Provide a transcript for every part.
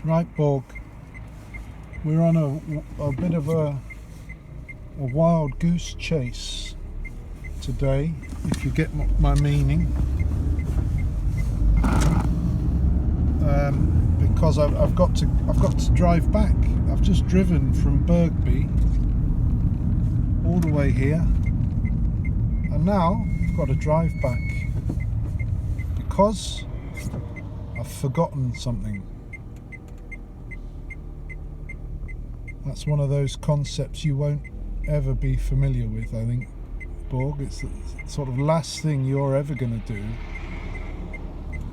Right, Borg. We're on a bit of a wild goose chase today, if you get my meaning. Because I've got to drive back. I've just driven from Bergby all the way here, and now I've got to drive back because I've forgotten something. That's one of those concepts you won't ever be familiar with, I think, Borg. It's the sort of last thing you're ever going to do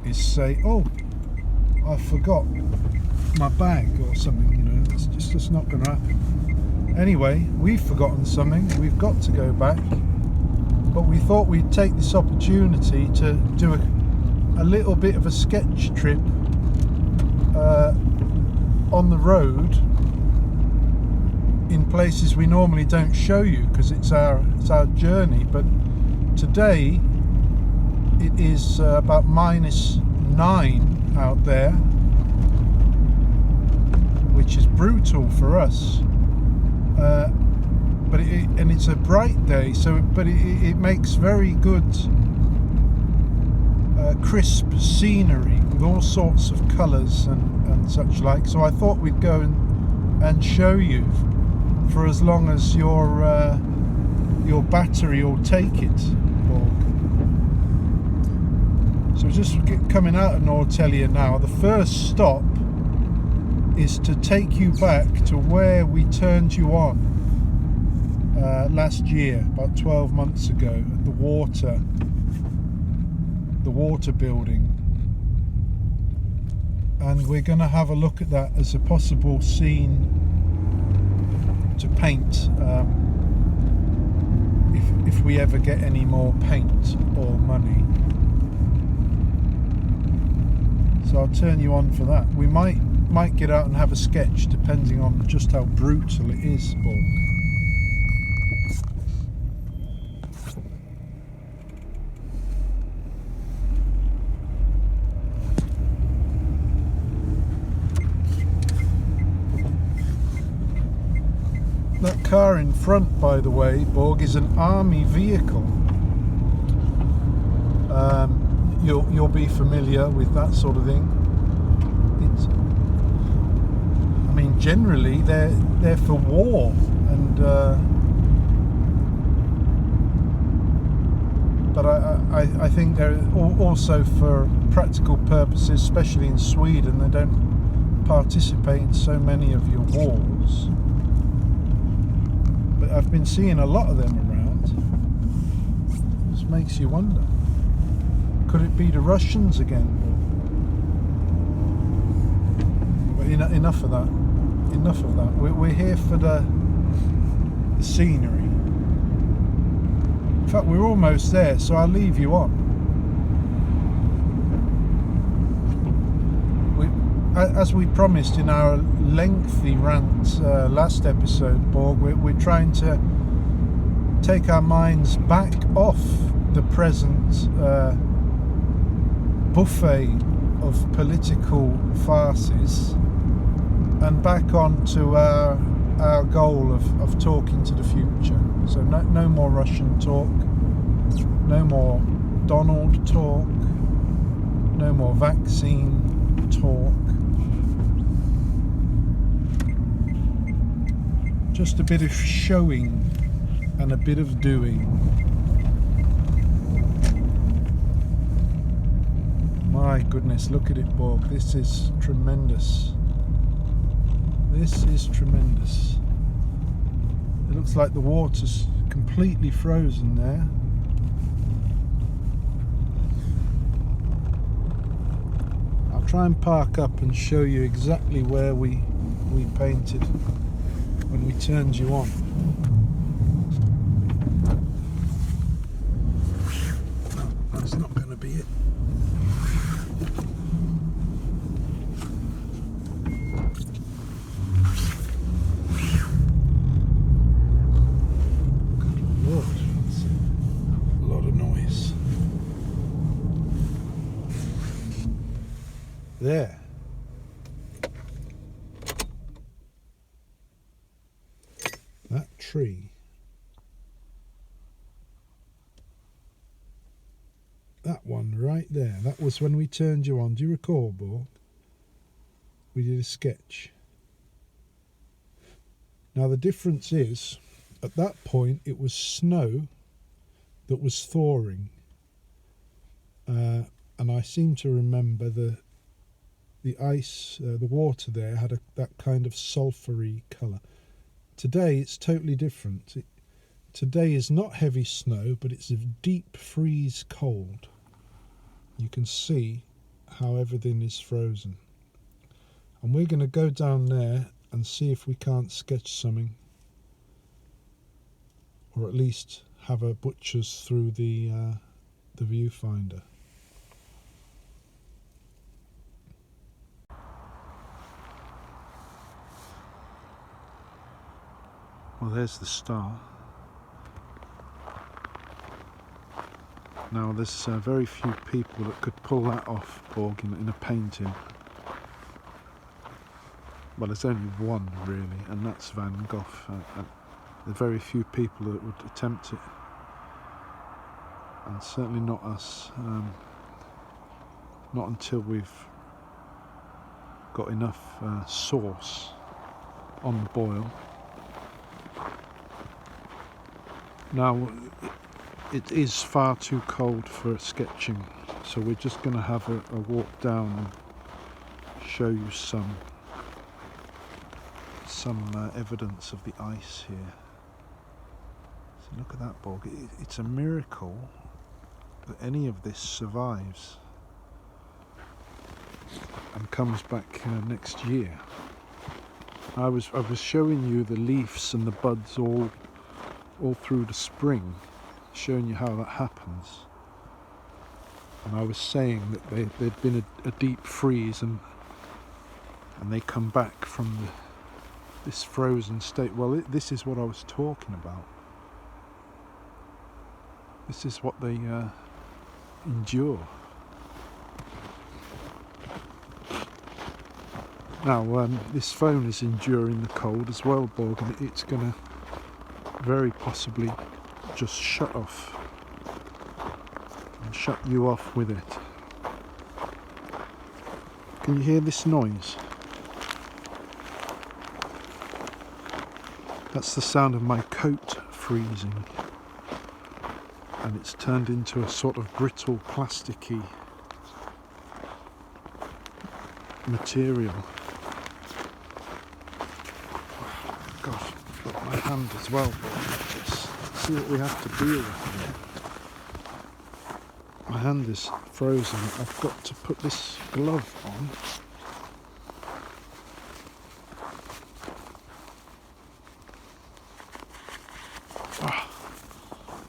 is say, oh, I forgot my bag or something, you know. It's just not going to happen. Anyway, we've forgotten something. We've got to go back. But we thought we'd take this opportunity to do a little bit of a sketch trip on the road in places we normally don't show you because it's our journey. But today it is about -9 out there, which is brutal for us. But it's a bright day, but it makes very good crisp scenery with all sorts of colours and such like. So I thought we'd go and show you for as long as your battery will take it, Borg. So just coming out of Norrtälje now. The first stop is to take you back to where we turned you on last year, about 12 months ago, at the water building, and we're going to have a look at that as a possible scene to paint if we ever get any more paint or money. So I'll turn you on for that. We might get out and have a sketch depending on just how brutal it is, Borg. That car in front, by the way, Borg, is an army vehicle. You'll be familiar with that sort of thing. I mean, generally they're for war, and but I think they're also for practical purposes, especially in Sweden. They don't participate in so many of your wars. But I've been seeing a lot of them around. This makes you wonder. Could it be the Russians again? But enough of that. Enough of that. We're here for the scenery. In fact, we're almost there, so I'll leave you on. As we promised in our lengthy rant last episode, Borg, we're trying to take our minds back off the present buffet of political farces and back on to our goal of talking to the future. So no more Russian talk, no more Donald talk, no more vaccine talk. Just a bit of showing and a bit of doing. My goodness, look at it, Borg. This is tremendous. This is tremendous. It looks like the water's completely frozen there. I'll try and park up and show you exactly where we painted when we turned you on. No, that's not going to be it. Good Lord, that's a lot of noise. There. tree. That one right there, that was when we turned you on. Do you recall, Borg? We did a sketch. Now the difference is, at that point it was snow that was thawing. And I seem to remember the ice, the water there had that kind of sulphury colour. Today it's totally different. Today is not heavy snow, but it's a deep freeze cold. You can see how everything is frozen. And we're going to go down there and see if we can't sketch something, or at least have a butcher's through the viewfinder. Well, there's the star. Now there's very few people that could pull that off, Borg, in a painting. Well, there's only one really, and that's Van Gogh. There are very few people that would attempt it, and certainly not us. Not until we've got enough sauce on the boil. Now, it is far too cold for sketching, so we're just going to have a walk down and show you some evidence of the ice here. So look at that, Borg. It's a miracle that any of this survives and comes back next year. I was showing you the leaves and the buds all through the spring, showing you how that happens. And I was saying that there'd been a deep freeze and they come back from this frozen state. Well, this is what I was talking about. This is what they endure. Now, this phone is enduring the cold as well, Borg, and it's going to very possibly just shut off and shut you off with it. Can you hear this noise? That's the sound of my coat freezing, and it's turned into a sort of brittle plasticky material. Gosh, look, my hand as well. Let's see what we have to deal with here. My hand is frozen. I've got to put this glove on.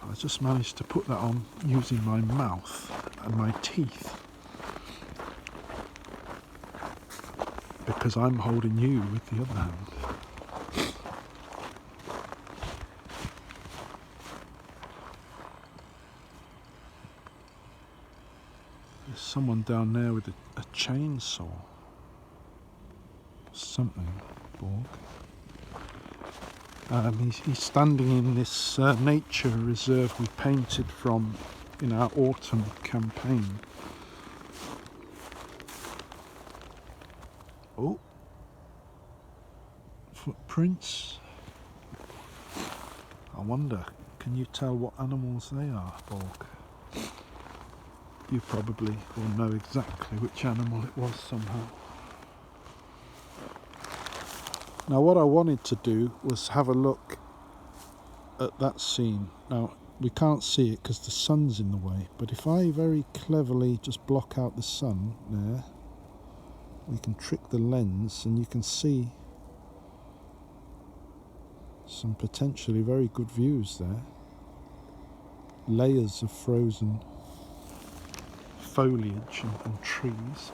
I just managed to put that on using my mouth and my teeth, because I'm holding you with the other hand. There's someone down there with a chainsaw. Something, Borg. He's standing in this nature reserve we painted from in our autumn campaign. Oh, footprints. I wonder, can you tell what animals they are, Borg? You probably will know exactly which animal it was somehow. Now, what I wanted to do was have a look at that scene. Now, we can't see it because the sun's in the way, but if I very cleverly just block out the sun there, we can trick the lens and you can see some potentially very good views there. Layers of frozen foliage and trees.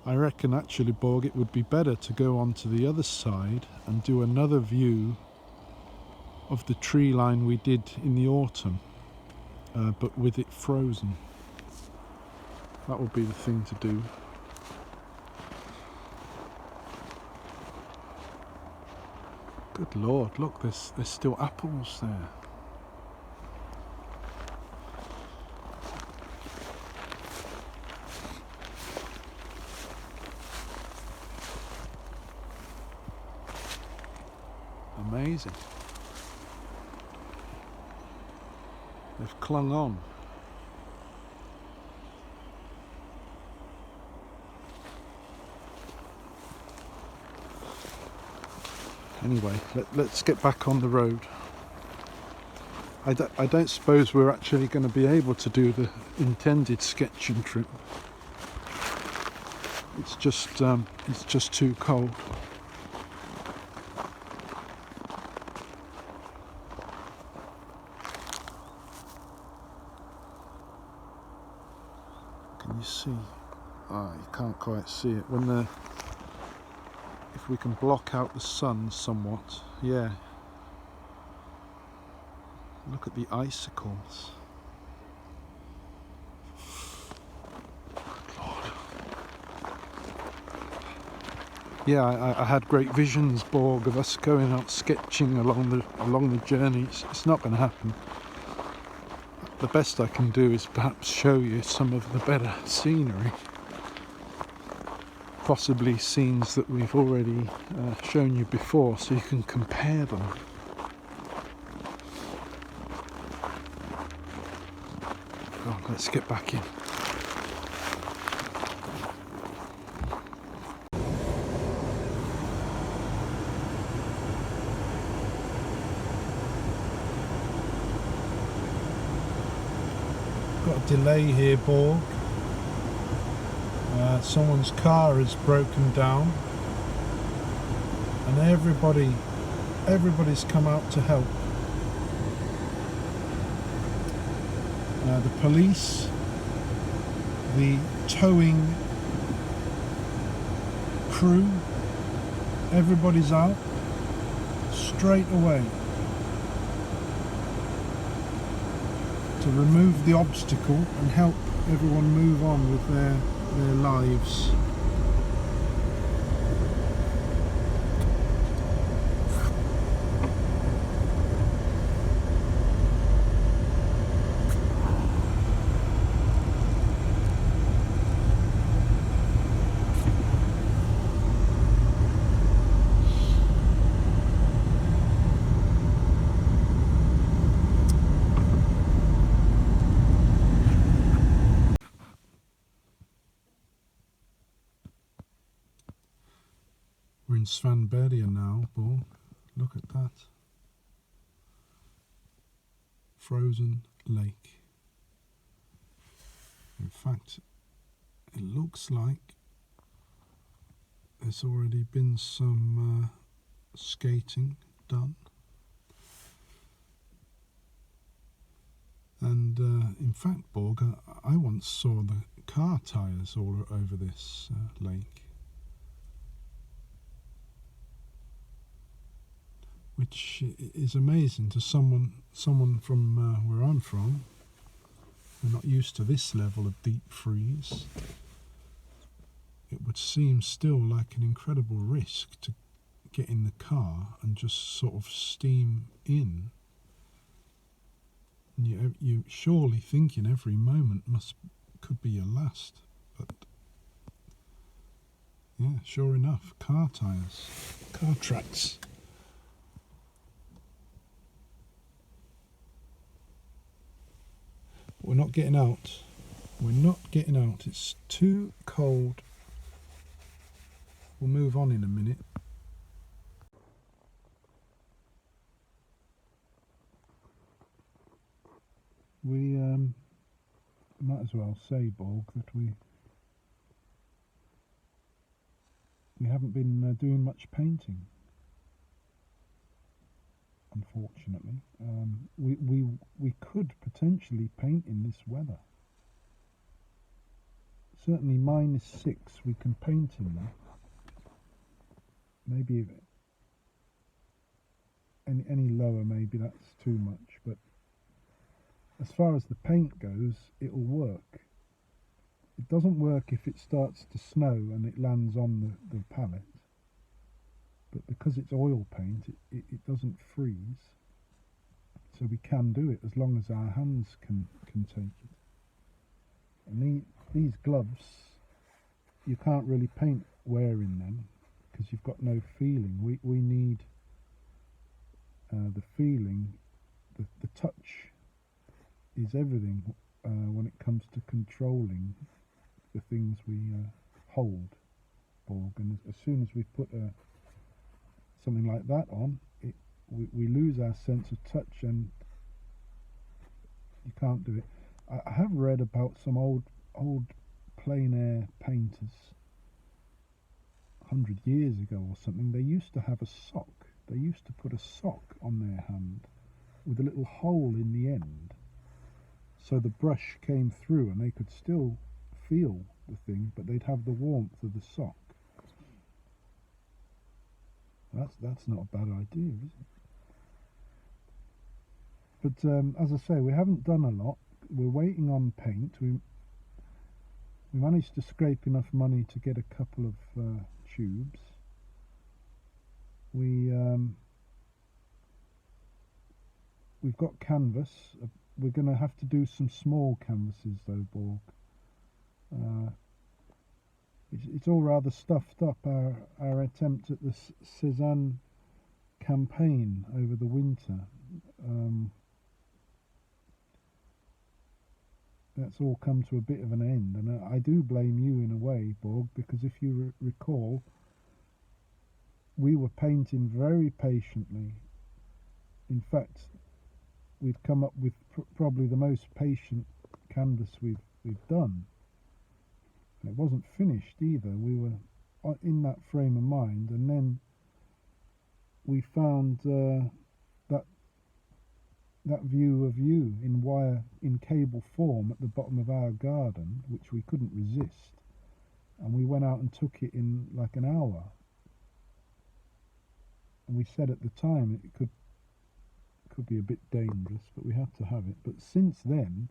I reckon actually, Borg, it would be better to go on to the other side and do another view of the tree line we did in the autumn, but with it frozen. That would be the thing to do. Good Lord, look, there's still apples there. Amazing. They've clung on. Anyway, let's get back on the road. I don't suppose we're actually going to be able to do the intended sketching trip. It's just too cold. Can you see? Ah, you can't quite see it. If we can block out the sun somewhat, yeah. Look at the icicles. Lord. Yeah, I had great visions, Borg, of us going out sketching along the journey. It's not going to happen. The best I can do is perhaps show you some of the better scenery. Possibly scenes that we've already shown you before, so you can compare them. Oh, let's get back in. Got a delay here, Borg. Someone's car is broken down, and everybody's come out to help. The police, the towing crew, everybody's out straight away to remove the obstacle and help everyone move on with their lives. We're in Svanberg now, Borg. Look at that. Frozen lake. In fact, it looks like there's already been some skating done. And in fact, Borg, I once saw the car tyres all over this lake. Which is amazing to someone from where I'm from. We're not used to this level of deep freeze. It would seem still like an incredible risk to get in the car and just sort of steam in. And you surely thinking every moment could be your last. But yeah, sure enough, car tyres, car tracks. We're not getting out. We're not getting out. It's too cold. We'll move on in a minute. We might as well say, Borg, that we haven't been doing much painting. Unfortunately, we could potentially paint in this weather. Certainly -6 we can paint in there. Maybe any lower, maybe that's too much. But as far as the paint goes, it'll work. It doesn't work if it starts to snow and it lands on the palette. but because it's oil paint, it doesn't freeze. So we can do it as long as our hands can take it. And these gloves, you can't really paint wearing them because you've got no feeling. We need the feeling. The touch is everything when it comes to controlling the things we hold, Borg. And as soon as we put something like that on, we lose our sense of touch, and you can't do it. I have read about some old plein air painters 100 years ago or something. They used to have a sock. They used to put a sock on their hand with a little hole in the end, so the brush came through and they could still feel the thing, but they'd have the warmth of the sock. That's not a bad idea, is it? But as I say, we haven't done a lot. We're waiting on paint. We managed to scrape enough money to get a couple of tubes. We've got canvas. We're going to have to do some small canvases though, Borg. It's all rather stuffed up, our attempt at the Cézanne campaign over the winter. That's all come to a bit of an end, and I do blame you in a way, Borg, because if you recall, we were painting very patiently. In fact, we've come up with probably the most patient canvas we've done. And it wasn't finished either. We were in that frame of mind, and then we found that view of you in cable form at the bottom of our garden, which we couldn't resist, and we went out and took it in like an hour. And we said at the time it could be a bit dangerous, but we had to have it. But since then,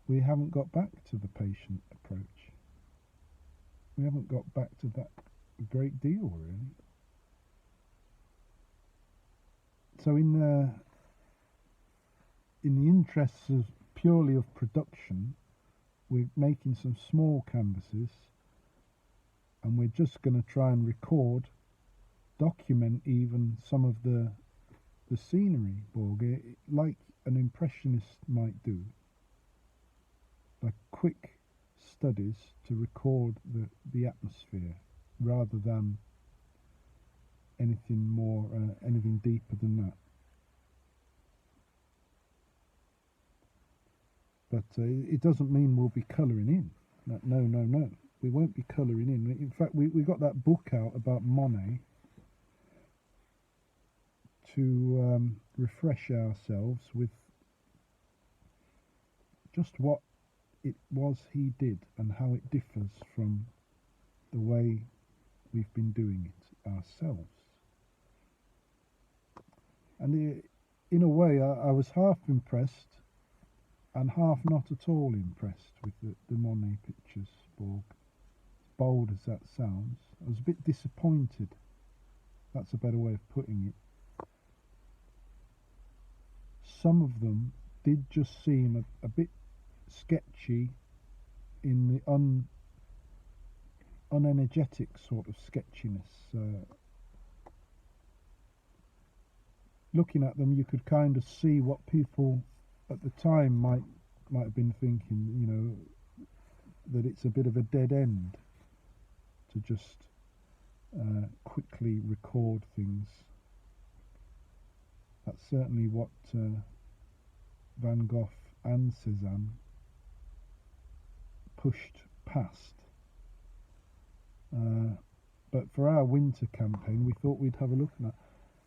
we haven't got back to the patient approach. We haven't got back to that a great deal, really. So in the interests of purely of production, we're making some small canvases, and we're just going to try and record, document even some of the scenery, Borg, like an impressionist might do, like quick studies to record the atmosphere rather than anything more, anything deeper than that. But it doesn't mean we'll be colouring in. No. We won't be colouring in. In fact, we got that book out about Monet to refresh ourselves with just what it was he did and how it differs from the way we've been doing it ourselves. And in a way, I was half impressed and half not at all impressed with the Monet pictures, Borg. As bold as that sounds, I was a bit disappointed. That's a better way of putting it. Some of them did just seem a bit sketchy in the unenergetic sort of sketchiness. Looking at them, you could kind of see what people at the time might have been thinking, you know, that it's a bit of a dead end to just quickly record things. That's certainly what Van Gogh and Cézanne pushed past. But for our winter campaign, we thought we'd have a look at that.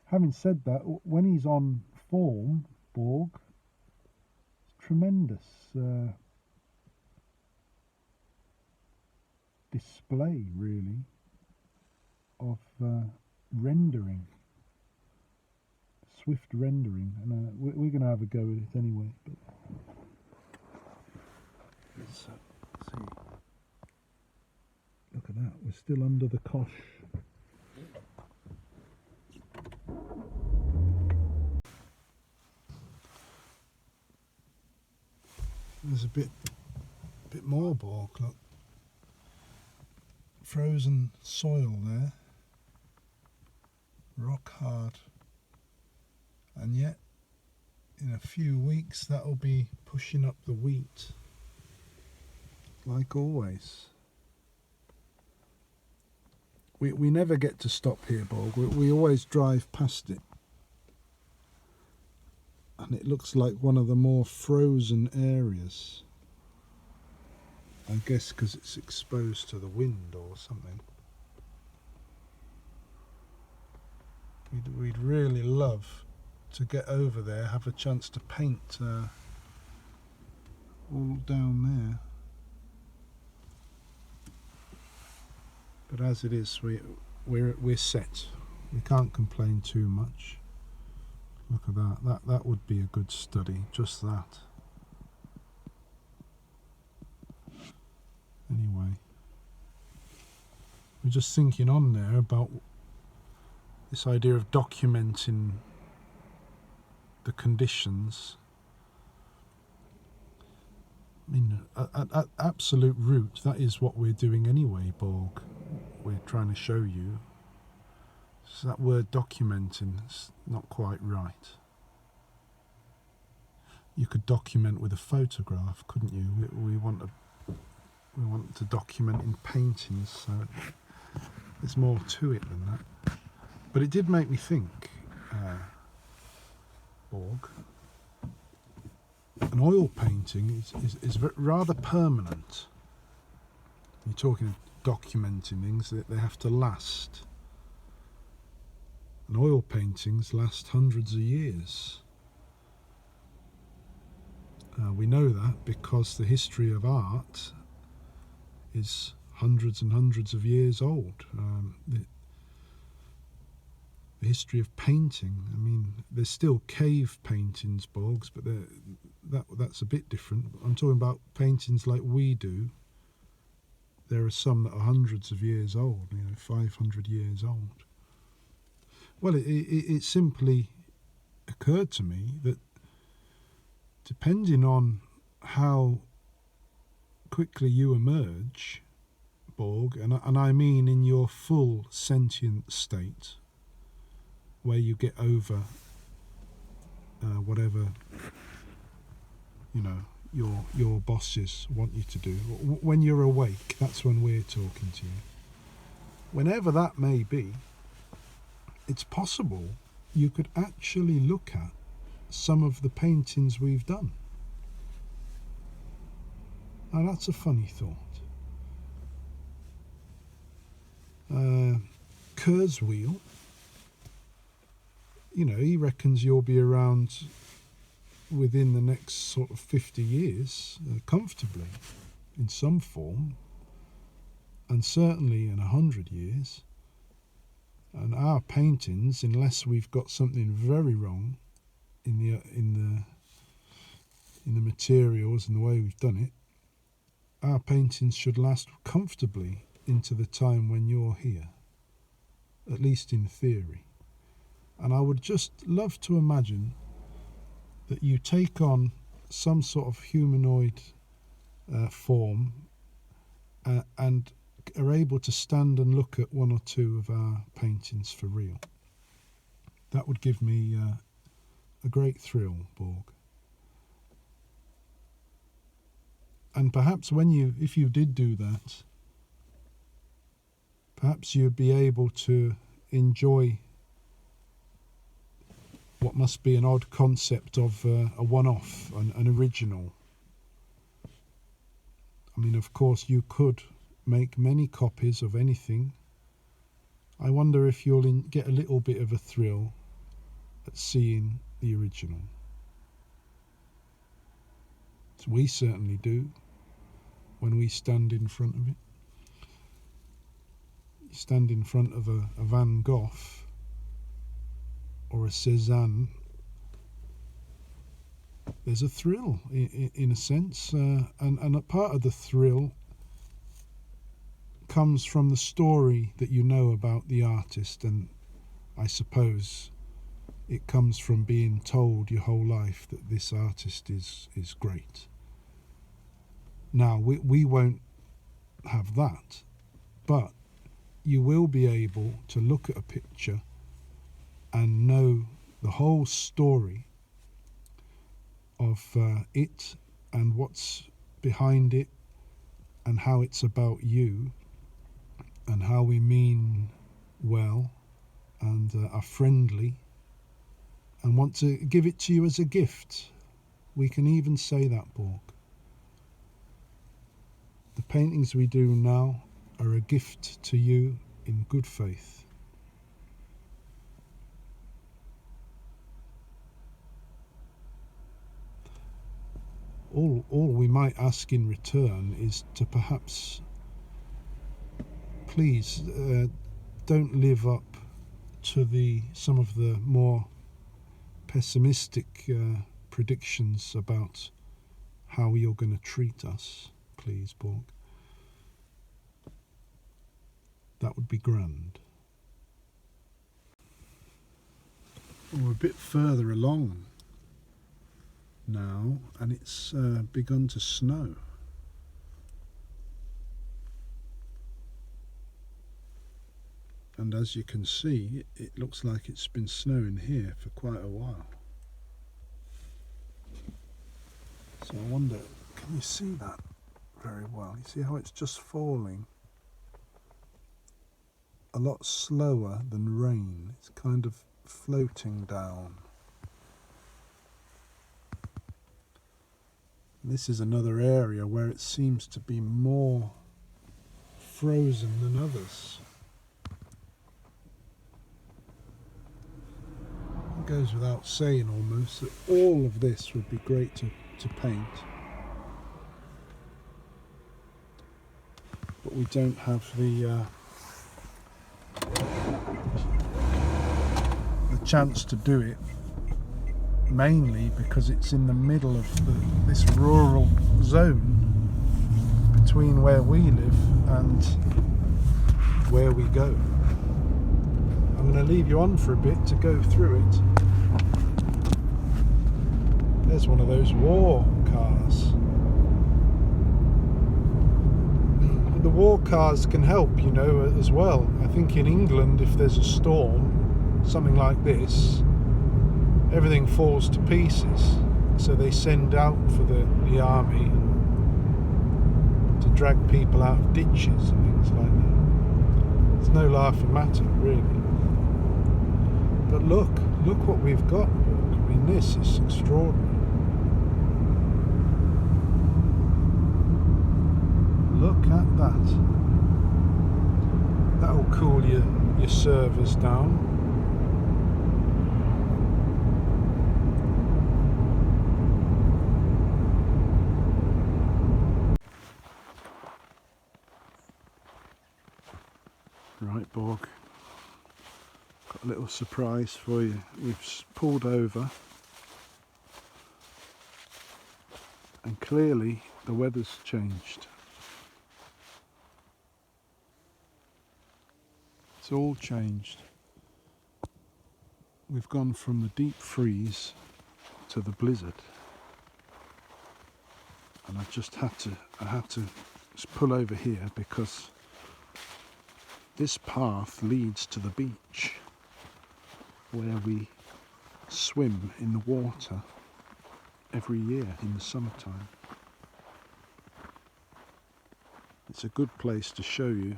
Having said that, when he's on form, Borg, it's tremendous display, really, of rendering, swift rendering, and we're going to have a go at it anyway. But let's see. Look at that, we're still under the cosh. there's a bit more Borg. Look, frozen soil there, rock hard, and yet in a few weeks that'll be pushing up the wheat, like always. We never get to stop here, Borg. We always drive past it. And it looks like one of the more frozen areas. I guess because it's exposed to the wind or something. We'd really love to get over there, have a chance to paint all down there. But as it is, we're set. We can't complain too much. Look at that. That would be a good study. Just that. Anyway, we're just thinking on there about this idea of documenting the conditions. I mean, at absolute root, that is what we're doing anyway, Borg. We're trying to show you. So that word documenting is not quite right. You could document with a photograph, couldn't you? We want to document in paintings, so there's more to it than that. But it did make me think, Borg. An oil painting is rather permanent. You're talking of documenting things, that they have to last. And oil paintings last hundreds of years. We know that because the history of art is hundreds and hundreds of years old. The history of painting, I mean, there's still cave paintings, Borgs, but that's a bit different. I'm talking about paintings like we do. There are some that are hundreds of years old, 500 years old. Well, it simply occurred to me that depending on how quickly you emerge, Borg, and I mean in your full sentient state, where you get over whatever your bosses want you to do. When you're awake, that's when we're talking to you. Whenever that may be, it's possible you could actually look at some of the paintings we've done. Now that's a funny thought. Kurzweil, he reckons you'll be around within the next sort of 50 years, comfortably, in some form, and certainly in 100 years. And our paintings, unless we've got something very wrong in the materials and the way we've done it, our paintings should last comfortably into the time when you're here, at least in theory. And I would just love to imagine that you take on some sort of humanoid form and are able to stand and look at one or two of our paintings for real. That would give me a great thrill, Borg. And perhaps if you did do that, perhaps you'd be able to enjoy what must be an odd concept of a one-off, an original. I mean, of course, you could make many copies of anything. I wonder if you'll get a little bit of a thrill at seeing the original. So we certainly do when we stand in front of it. You stand in front of a Van Gogh or a Cézanne, there's a thrill in a sense, and a part of the thrill comes from the story that you know about the artist, and I suppose it comes from being told your whole life that this artist is great. Now, we won't have that, but you will be able to look at a picture and know the whole story of it and what's behind it and how it's about you and how we mean well and are friendly and want to give it to you as a gift. We can even say that, Borg. The paintings we do now are a gift to you in good faith. All we might ask in return is to perhaps, please, don't live up to some of the more pessimistic predictions about how you're going to treat us, please, Borg. That would be grand. We're a bit further along now, and it's begun to snow. And as you can see, it looks like it's been snowing here for quite a while. So I wonder, can you see that very well? You see how it's just falling a lot slower than rain. It's kind of floating down. This is another area where it seems to be more frozen than others. It goes without saying almost that all of this would be great to paint. But we don't have the chance to do it, mainly because it's in the middle of this rural zone between where we live and where we go. I'm going to leave you on for a bit to go through it. There's one of those war cars. But the war cars can help, you know, as well. I think in England, if there's a storm, something like this, everything falls to pieces. So they send out for the army to drag people out of ditches and things like that. It's no laughing matter, really. But look what we've got. I mean, this is extraordinary. Look at that. That'll cool your servers down. Right, Borg, got a little surprise for you. We've pulled over and clearly the weather's changed. It's all changed. We've gone from the deep freeze to the blizzard, and I had to pull over here because this path leads to the beach where we swim in the water every year in the summertime. It's a good place to show you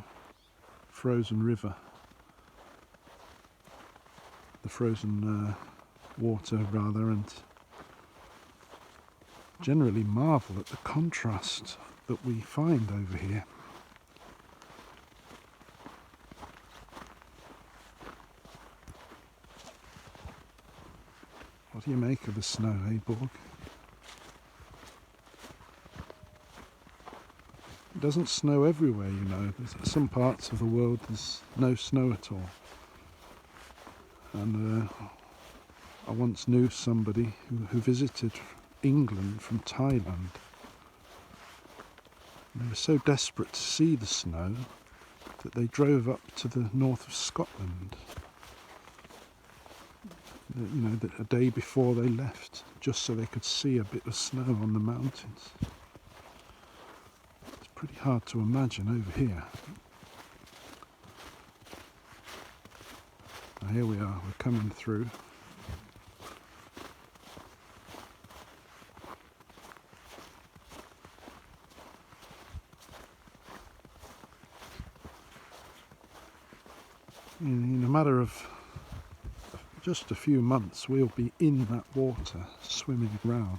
frozen river, the frozen water rather, and generally marvel at the contrast that we find over here. What do you make of the snow, eh, Borg? It doesn't snow everywhere, you know. There's some parts of the world there's no snow at all. And I once knew somebody who visited England from Thailand. And they were so desperate to see the snow that they drove up to the north of Scotland, you know, a day before they left, just so they could see a bit of snow on the mountains. pretty hard to imagine over here. Now here we are, we're coming through. In a matter of just a few months, we'll be in that water, swimming around.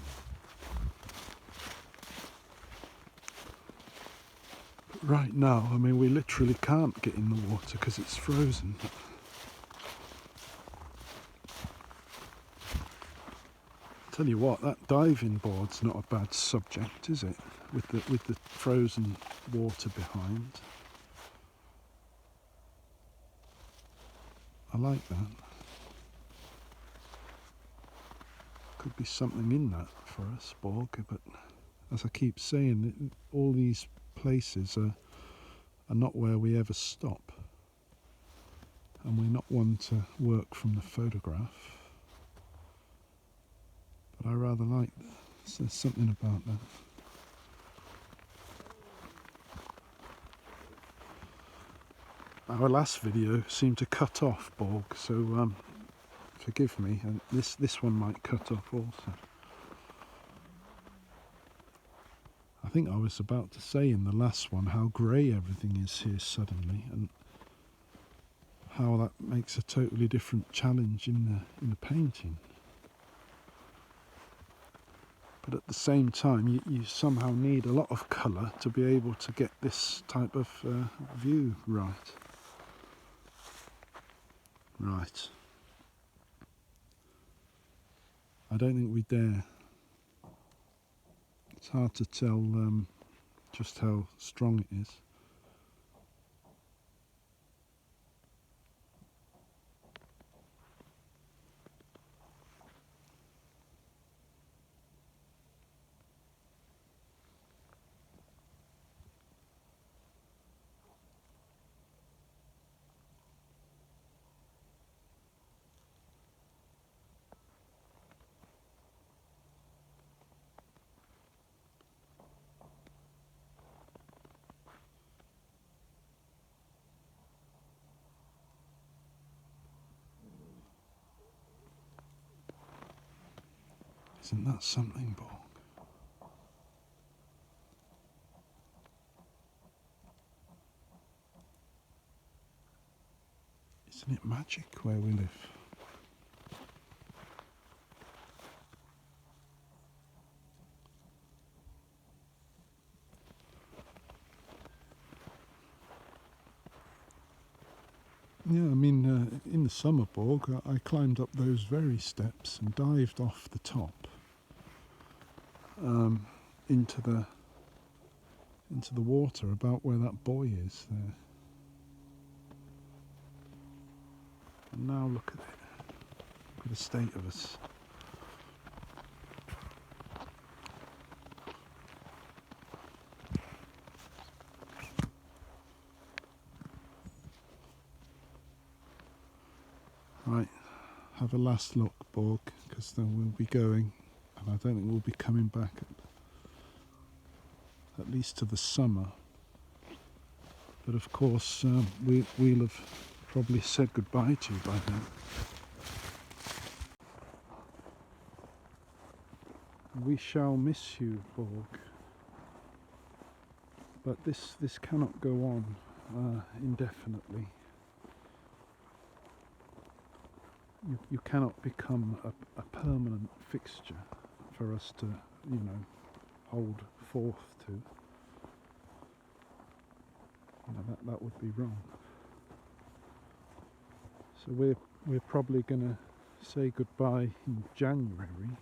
But right now, I mean, we literally can't get in the water because it's frozen. Tell you what, that diving board's not a bad subject, is it? With the frozen water behind. I like that. Could be something in that for us, Borg, but as I keep saying, all these places are not where we ever stop. And we're not one to work from the photograph. But I rather like that. There's something about that. Our last video seemed to cut off, Borg, so forgive me, and this one might cut off also. I think I was about to say in the last one how grey everything is here suddenly, and how that makes a totally different challenge in the painting. But at the same time, you somehow need a lot of colour to be able to get this type of view right. Right. I don't think we dare. It's hard to tell just how strong it is. Isn't that something, Borg? Isn't it magic where we live? Yeah, I mean, in the summer, Borg, I climbed up those very steps and dived off the top into the water about where that buoy is there. And now look at it. Look at the state of us. Right, have a last look, Borg, because then we'll be going, and I don't think we'll be coming back at least to the summer. But of course, we'll have probably said goodbye to you by then. We shall miss you, Borg. But this cannot go on indefinitely. You cannot become a permanent fixture for us to, hold forth to. That would be wrong. So we're probably going to say goodbye in January.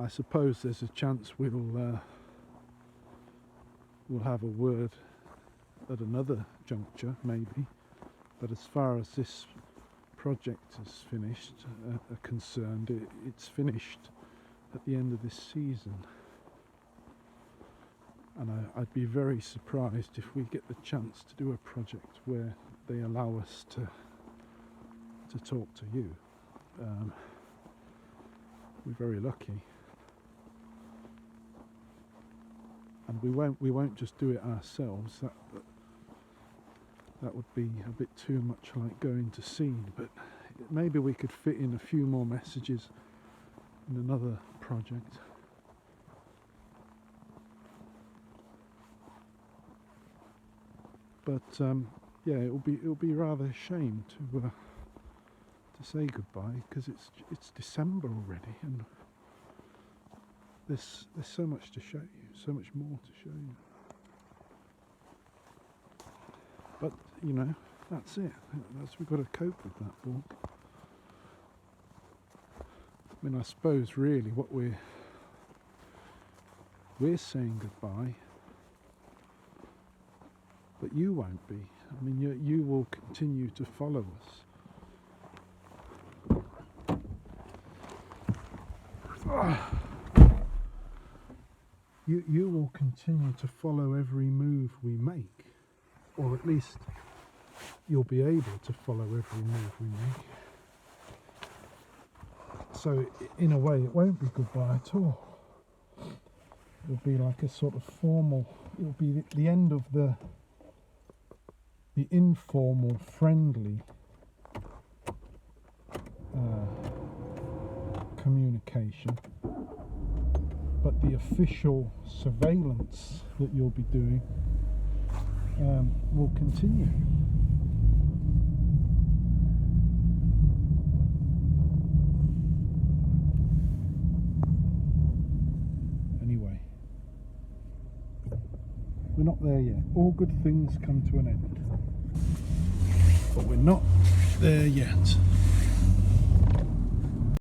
I suppose there's a chance we'll have a word at another juncture, maybe. But as far as this project is concerned, it's finished at the end of this season. And I'd be very surprised if we get the chance to do a project where they allow us to talk to you. We're very lucky. and we won't just do it ourselves. That would be a bit too much like going to scene, but maybe we could fit in a few more messages in another project. But yeah, it'll be rather a shame to say goodbye, because it's December already, and there's so much to show you, so much more to show you. But you know, that's it. We've got to cope with that, Borg. I mean, I suppose really what we're saying goodbye, but you won't be. I mean, you will continue to follow us. You will continue to follow every move we make, or at least you'll be able to follow every move we make. So in a way, it won't be goodbye at all. It'll be like a sort of formal. It'll be the end of the informal, friendly communication, but the official surveillance that you'll be doing will continue. Anyway, we're not there yet. All good things come to an end, but we're not there yet.